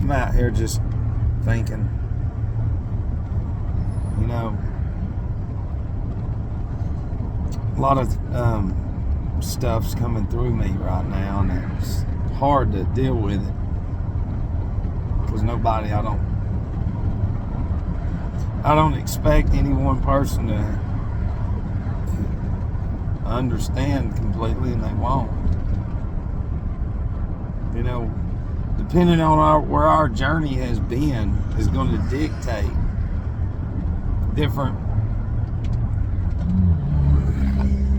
I'm out here just thinking, you know, a lot of stuff's coming through me right now, and it's hard to deal with it because I don't expect any one person to understand completely, and they won't. You know, depending on where our journey has been is going to dictate different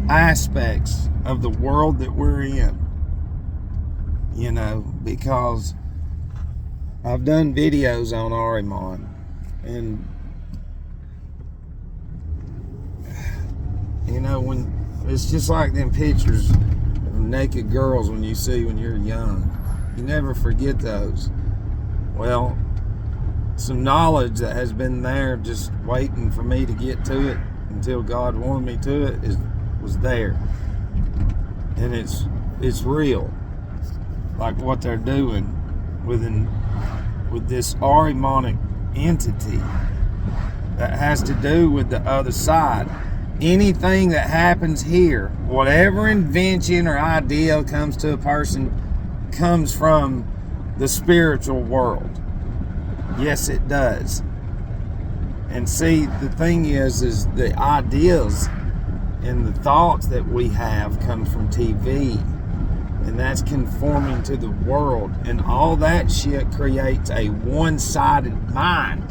aspects of the world that we're in. You know, because I've done videos on Ahriman, and you know, when it's just like them pictures of naked girls when you're young. You never forget those. Well, some knowledge that has been there just waiting for me to get to it until God wanted me to it was there. And it's real. Like what they're doing with this Ahrimanic entity that has to do with the other side. Anything that happens here, whatever invention or idea comes to a person, comes from the spiritual world. Yes, it does. And see, the thing is the ideas and the thoughts that we have come from TV, and that's conforming to the world, and all that shit creates a one-sided mind.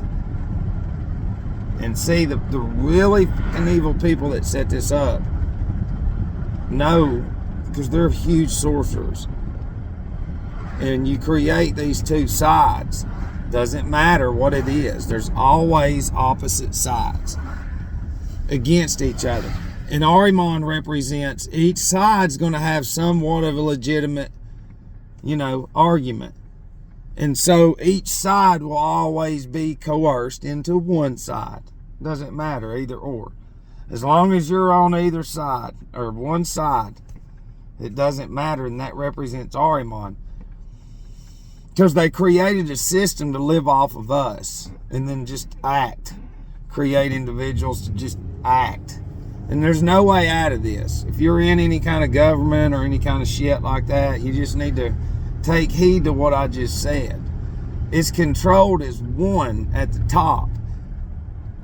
And see, the really fucking evil people that set this up know, because they're huge sorcerers. And you create these two sides. Doesn't matter what it is. There's always opposite sides against each other. And Ahriman represents each side's going to have somewhat of a legitimate, argument. And so each side will always be coerced into one side. Doesn't matter, either or. As long as you're on either side, or one side, it doesn't matter, and that represents Ahriman. Because they created a system to live off of us, and then just act. Create individuals to just act. And there's no way out of this. If you're in any kind of government or any kind of shit like that, you just need to take heed to what I just said. It's controlled as one at the top.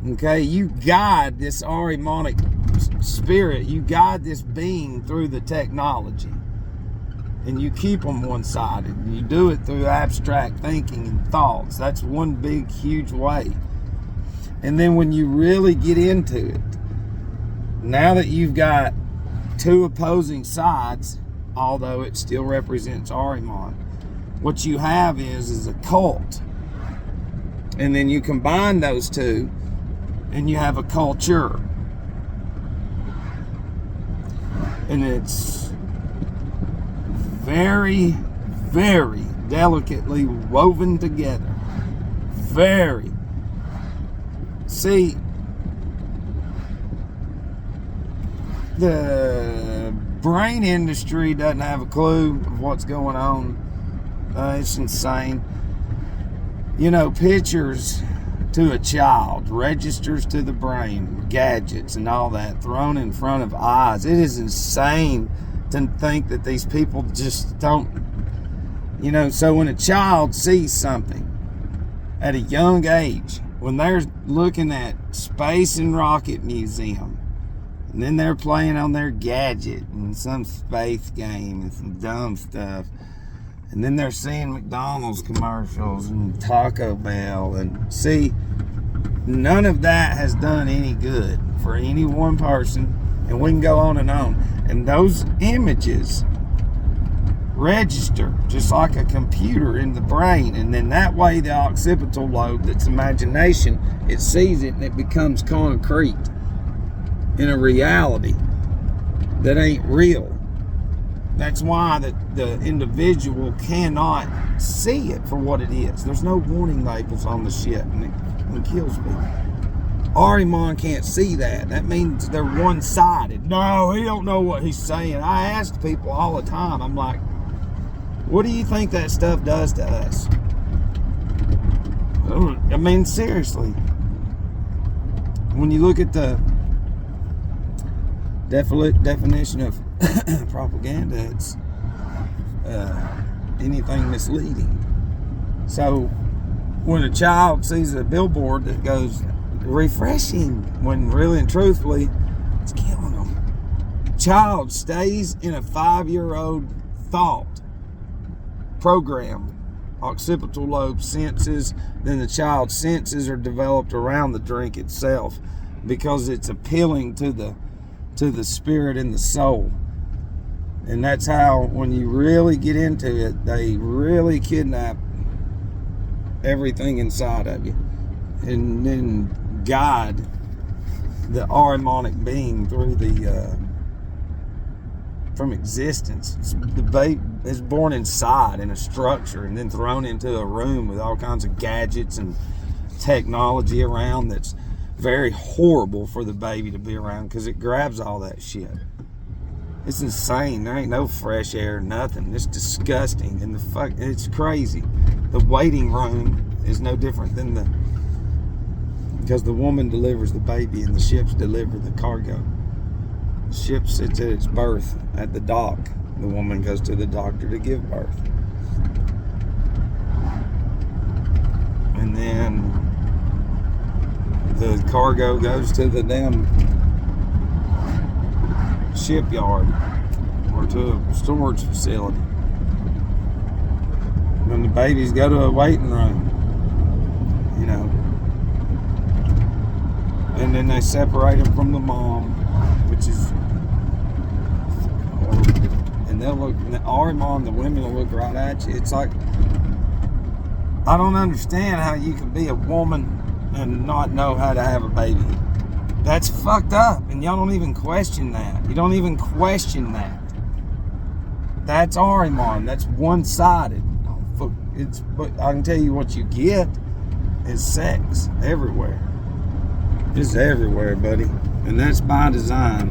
Okay, you guide this Ahrimanic spirit, you guide this being through the technology. And you keep them one-sided. You do it through abstract thinking and thoughts. That's one big, huge way. And then when you really get into it, now that you've got two opposing sides, although it still represents Ahriman, what you have is a cult. And then you combine those two, and you have a culture. And it's very, very delicately woven together. Very. See, the brain industry doesn't have a clue of what's going on. It's insane. Pictures to a child registers to the brain, gadgets and all that thrown in front of eyes. It is insane to think that these people just don't, so when a child sees something at a young age, when they're looking at Space and Rocket Museum, and then they're playing on their gadget and some space game and some dumb stuff, and then they're seeing McDonald's commercials and Taco Bell, and see, none of that has done any good for any one person, and we can go on. And those images register just like a computer in the brain, and then that way the occipital lobe, that's imagination, it sees it and it becomes concrete in a reality that ain't real. That's why the individual cannot see it for what it is. There's no warning labels on the shit, and it kills people. Ahriman can't see that. That means they're one-sided. No, he don't know what he's saying. I ask people all the time, I'm like, what do you think that stuff does to us? I mean, seriously. When you look at the definition of propaganda, it's anything misleading. So when a child sees a billboard that goes refreshing, when really and truthfully it's killing them. Child stays in a 5-year-old thought program. Occipital lobe senses, then the child's senses are developed around the drink itself because it's appealing to the spirit and the soul. And that's how, when you really get into it, they really kidnap everything inside of you and then guide the Ahrimanic being through from existence. The babe is born inside in a structure and then thrown into a room with all kinds of gadgets and technology around that's very horrible for the baby to be around because it grabs all that shit. It's insane. There ain't no fresh air, nothing. It's disgusting, and it's crazy. The waiting room is no different than because the woman delivers the baby and the ships deliver the cargo. The ship sits at its berth at the dock. The woman goes to the doctor to give birth. And then the cargo goes to the damn shipyard or to a storage facility. When the babies go to a waiting room, you know. And then they separate them from the mom, which is, and they'll look, our mom, the women will look right at you. It's like, I don't understand how you can be a woman and not know how to have a baby. That's fucked up, and y'all don't even question that. You don't even question that. That's Ahriman. That's one-sided. But I can tell you what you get is sex everywhere. It's everywhere, buddy, and that's by design.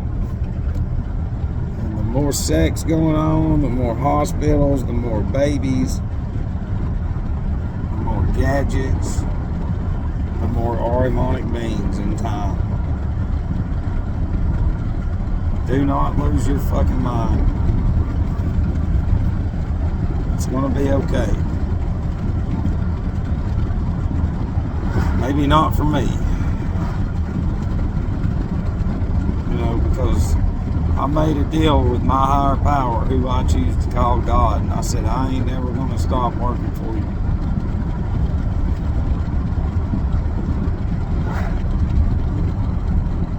And the more sex going on, the more hospitals, the more babies, the more gadgets, the more Ahrimanic beings in time. Do not lose your fucking mind. It's gonna be okay. Maybe not for me. You know, because I made a deal with my higher power, who I choose to call God, and I said, I ain't never gonna stop working for you.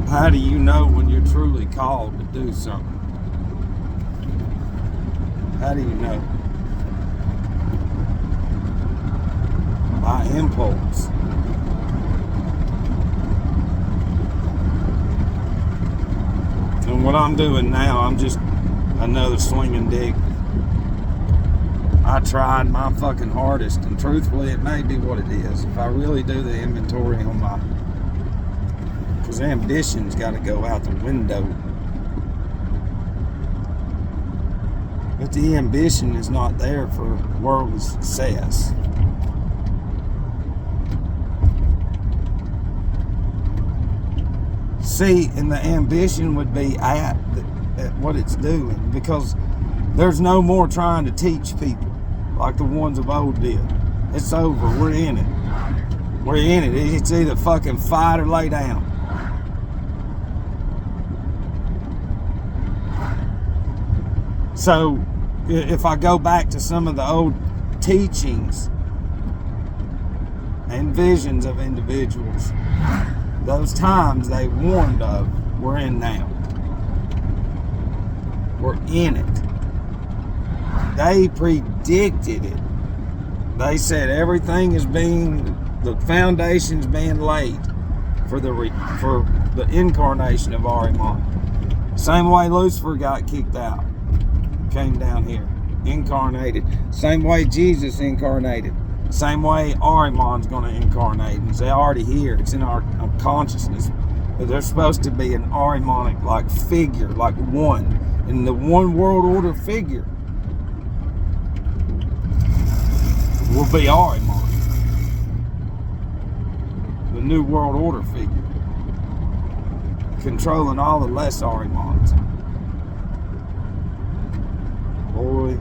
How do you know when you're truly called to do something? How do you know? By impulse. And what I'm doing now, I'm just another swinging dick. I tried my fucking hardest, and truthfully, it may be what it is. If I really do the inventory on my... Because ambition's got to go out the window. But the ambition is not there for worldly success. See, and the ambition would be at what it's doing, because there's no more trying to teach people like the ones of old did. It's over. We're in it. We're in it. It's either fucking fight or lay down. So, if I go back to some of the old teachings and visions of individuals, those times they warned of, we're in now. We're in it. They predicted it. They said everything is the foundation's being laid for the incarnation of Ahriman. Same way Lucifer got kicked out, came down here, incarnated. Same way Jesus incarnated. Same way Ahriman's going to incarnate. It's already here. It's in our consciousness. But there's supposed to be an Ahrimanic like figure, like one, in the one world order figure will be Ahriman. New World Order figure, controlling all the less Arimans. Boy,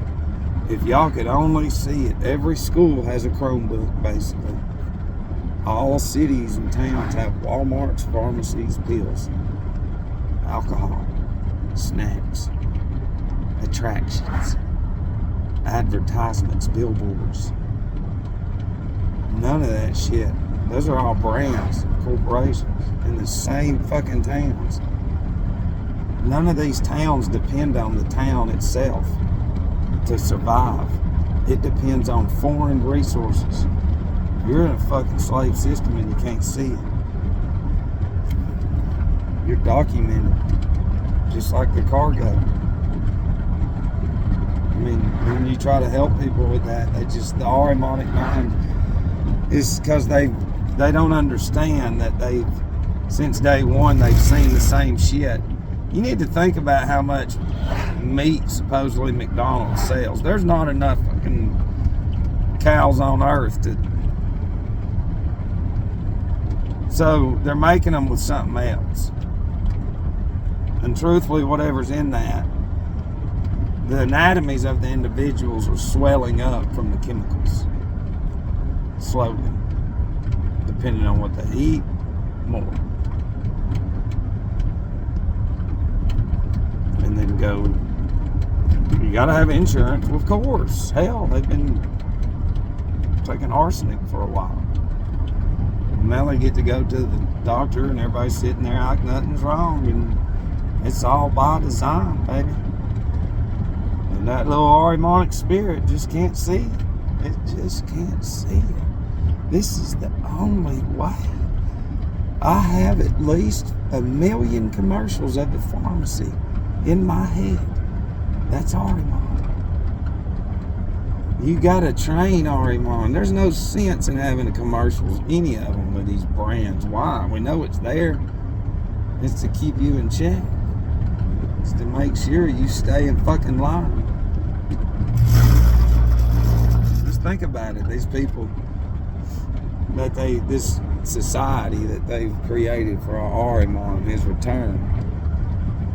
if y'all could only see it. Every school has a Chromebook, basically. All cities and towns have Walmarts, pharmacies, pills, alcohol, snacks, attractions, advertisements, billboards. None of that shit. Those are all brands, corporations, in the same fucking towns. None of these towns depend on the town itself to survive. It depends on foreign resources. You're in a fucking slave system and you can't see it. You're documented, just like the cargo. I mean, when you try to help people with that, the Arimonic mind is because they don't understand that since day one, they've seen the same shit. You need to think about how much meat supposedly McDonald's sells. There's not enough fucking cows on earth to. So they're making them with something else. And truthfully, whatever's in that, the anatomies of the individuals are swelling up from the chemicals. Slowly. Depending on what they eat, more. And then go, you gotta have insurance. Well, of course. Hell, they've been taking arsenic for a while. Now they get to go to the doctor and everybody's sitting there like nothing's wrong, and it's all by design, baby. And that little Arimonic spirit just can't see it. It just can't see it. This is the only way. I have at least 1 million commercials of the pharmacy in my head. That's Arimon. You gotta train Arimon. There's no sense in having the commercials, any of them, with these brands. Why? We know it's there. It's to keep you in check. It's to make sure you stay in fucking line. Just think about it. These people that this society that they've created for Arimon, his return,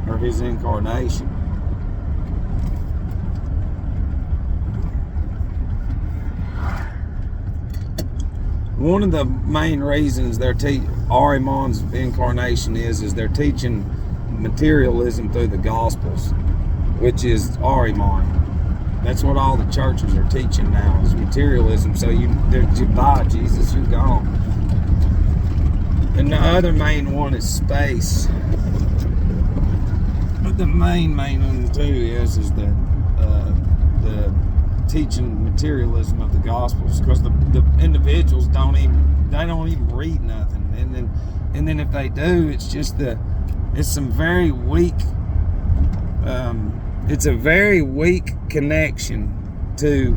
or his incarnation. One of the main reasons they're Arimon's incarnation is they're teaching materialism through the Gospels, which is Arimon. That's what all the churches are teaching now, is materialism. So you buy Jesus, you're gone. And the other main one is space. But the main one too is the teaching materialism of the Gospels, because the individuals don't even read nothing, and then if they do, it's some very weak. It's a very weak connection to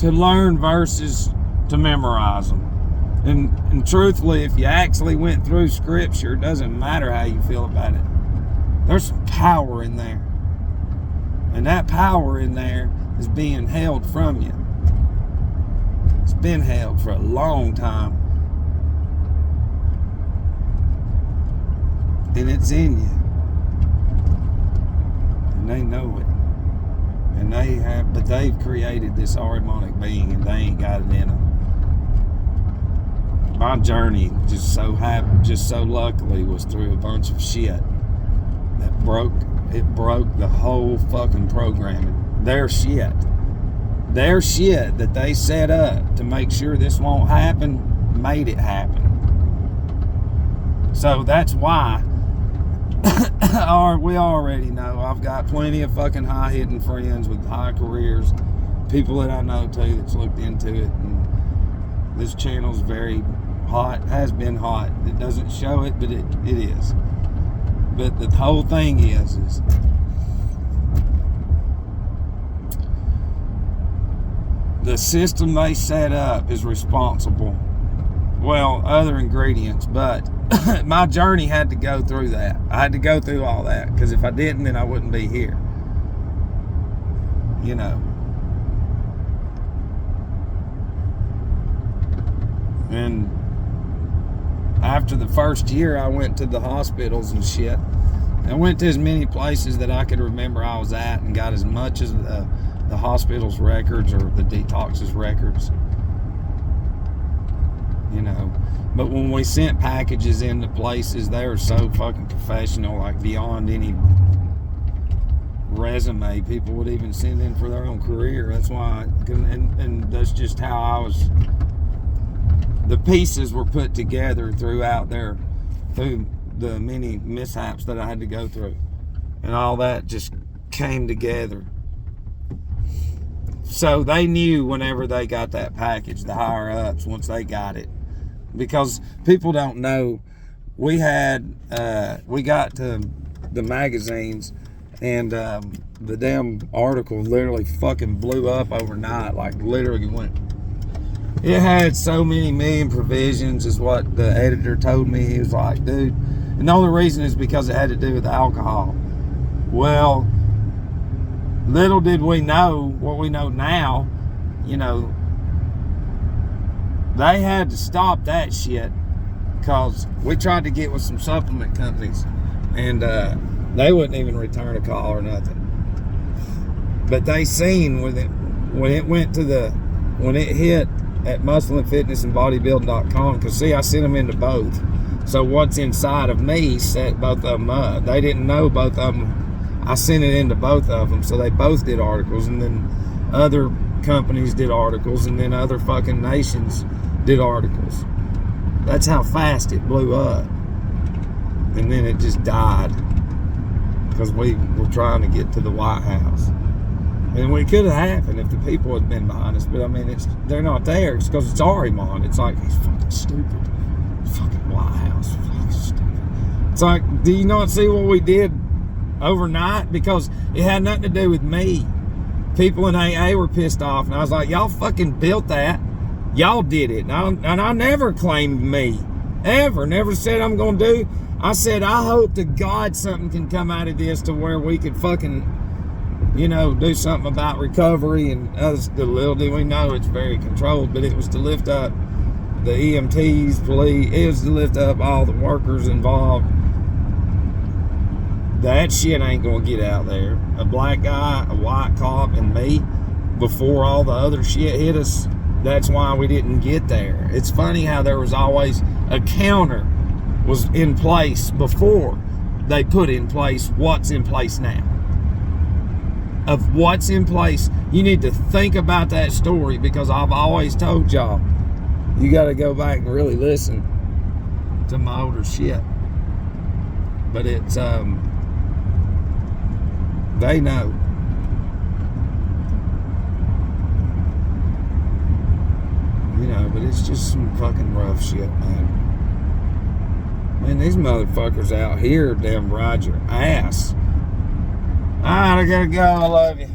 learn verses to memorize them. And truthfully, if you actually went through Scripture, it doesn't matter how you feel about it. There's some power in there. And that power in there is being held from you. It's been held for a long time. And it's in you. And they know it. And but they've created this Arimonic being, and they ain't got it in them. My journey just so luckily was through a bunch of shit that broke the whole fucking programming. Their shit that they set up to make sure this won't happen made it happen. So that's why we already know I've got plenty of fucking high-hitting friends with high careers, people that I know too that's looked into it, and this channel's very hot, has been hot. It doesn't show it, but it is. But the whole thing is the system they set up is responsible. Well, other ingredients, but my journey had to go through that. I had to go through all that, because if I didn't, then I wouldn't be here. You know. And after the first year, I went to the hospitals and shit. I went to as many places that I could remember I was at and got as much as the hospital's records or the detox's records. You know. But when we sent packages into places, they were so fucking professional, like beyond any resume people would even send in for their own career. That's why, and that's just how I was. The pieces were put together through the many mishaps that I had to go through, and all that just came together. So they knew whenever they got that package, the higher ups, once they got it, because people don't know. We got to the magazines, and the damn article literally fucking blew up overnight. Like literally went. It had so many million provisions, is what the editor told me. He was like, dude, and the only reason is because it had to do with alcohol. Well, little did we know what we know now. You know, they had to stop that shit because we tried to get with some supplement companies, and they wouldn't even return a call or nothing. But they seen when it hit at muscle and fitness and bodybuilding.com, because see, I sent them into both. So what's inside of me set both of them up. They didn't know both of them. I sent it into both of them, so they both did articles, and then other companies did articles, and then other fucking nations did articles. That's how fast it blew up. And then it just died because we were trying to get to the White House. And it could have happened if the people had been behind us, but I mean, they're not there. It's because it's Arimon. It's like, he's fucking stupid. Fucking White House. Fucking stupid. It's like, do you not see what we did overnight? Because it had nothing to do with me. People in AA were pissed off, and I was like, y'all fucking built that. Y'all did it. And I never claimed me. Ever. Never said I'm going to do. I said, I hope to God something can come out of this to where we could fucking, you know, do something about recovery. And us, the little do we know, it's very controlled, but it was to lift up the EMTs, police. It was to lift up all the workers involved. That shit ain't gonna get out there. A black guy, a white cop, and me, before all the other shit hit us. That's why we didn't get there. It's funny how there was always a counter was in place before they put in place what's in place now. Of what's in place, you need to think about that story, because I've always told y'all, you got to go back and really listen to my older shit. But it's they know. You know, but it's just some fucking rough shit, man. Man, these motherfuckers out here damn ride your ass. Alright, I gotta go. I love you.